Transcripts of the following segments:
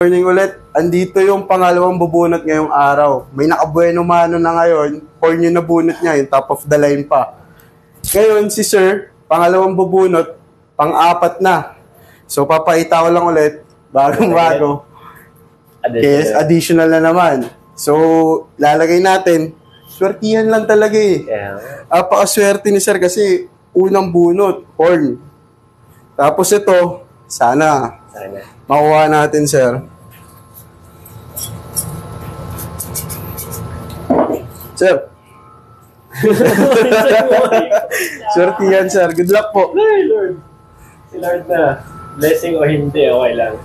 Morning ulit. Andito yung pangalawang bubunot ngayong araw. May nakabueno mano na ngayon. Corn yung nabunot niya, yung top of the line pa. Ngayon, si Sir, pangalawang bubunot, pang-apat na. So, papakita ko lang ulit, bagong-bago. Yes, additional na naman. So, lalagay natin. Swertihan lang talaga eh. Yeah. Apakaswerte ni Sir kasi unang bunot, corn. Tapos ito, sana makuha natin, Sir. Sir. Swerte yan, Sir. Good luck po. Ay, Lord. Si Lord na. Blessing o hindi, okay lang.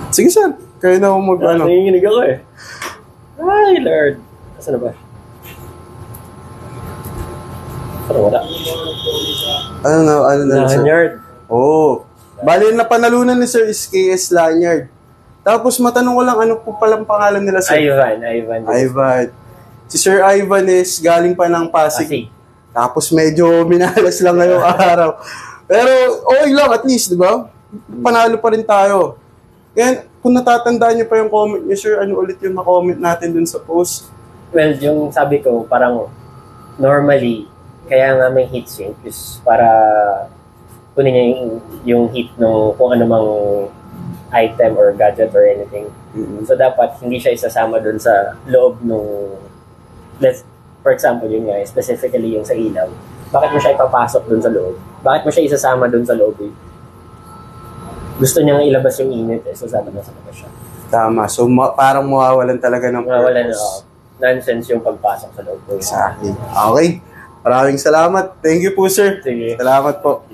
Sige, Sir. Kayo na ako mag-ano. Nanginginig ako eh. Ay, Lord. Saan na ba? Parang wala. Ano na, Sir? Lanyard. Oo. Bali, na panalunan ni Sir is KS Lanyard. Tapos matanong ko lang, ano po palang pangalan nila, Sir? Ivan. Si Sir Ivan is galing pa ng Pasig. Tapos medyo minalas lang ngayong araw. Pero okay lang, at least, di ba? Panalo pa rin tayo. Kaya kung natatandaan niyo pa yung comment niyo, Sir, ano ulit yung na-comment natin dun sa post? Well, yung sabi ko, parang normally, kaya nga may heat sink is para kunin niya yung heat ng kung ano mang item or gadget or anything. Mm-hmm. So, dapat hindi siya isasama dun sa loob nung, for example, yun nga, specifically yung sa ilaw. Bakit mo siya ipapasok dun sa loob? Bakit mo siya isasama dun sa loob eh? Gusto niyang ilabas yung init eh, so sabi na sa labas siya. Tama. So, parang mawawalan talaga ng mawawalan na, nonsense yung pagpasok sa loob. Exactly. Okay. Maraming salamat. Thank you po, Sir. Sige. Salamat po.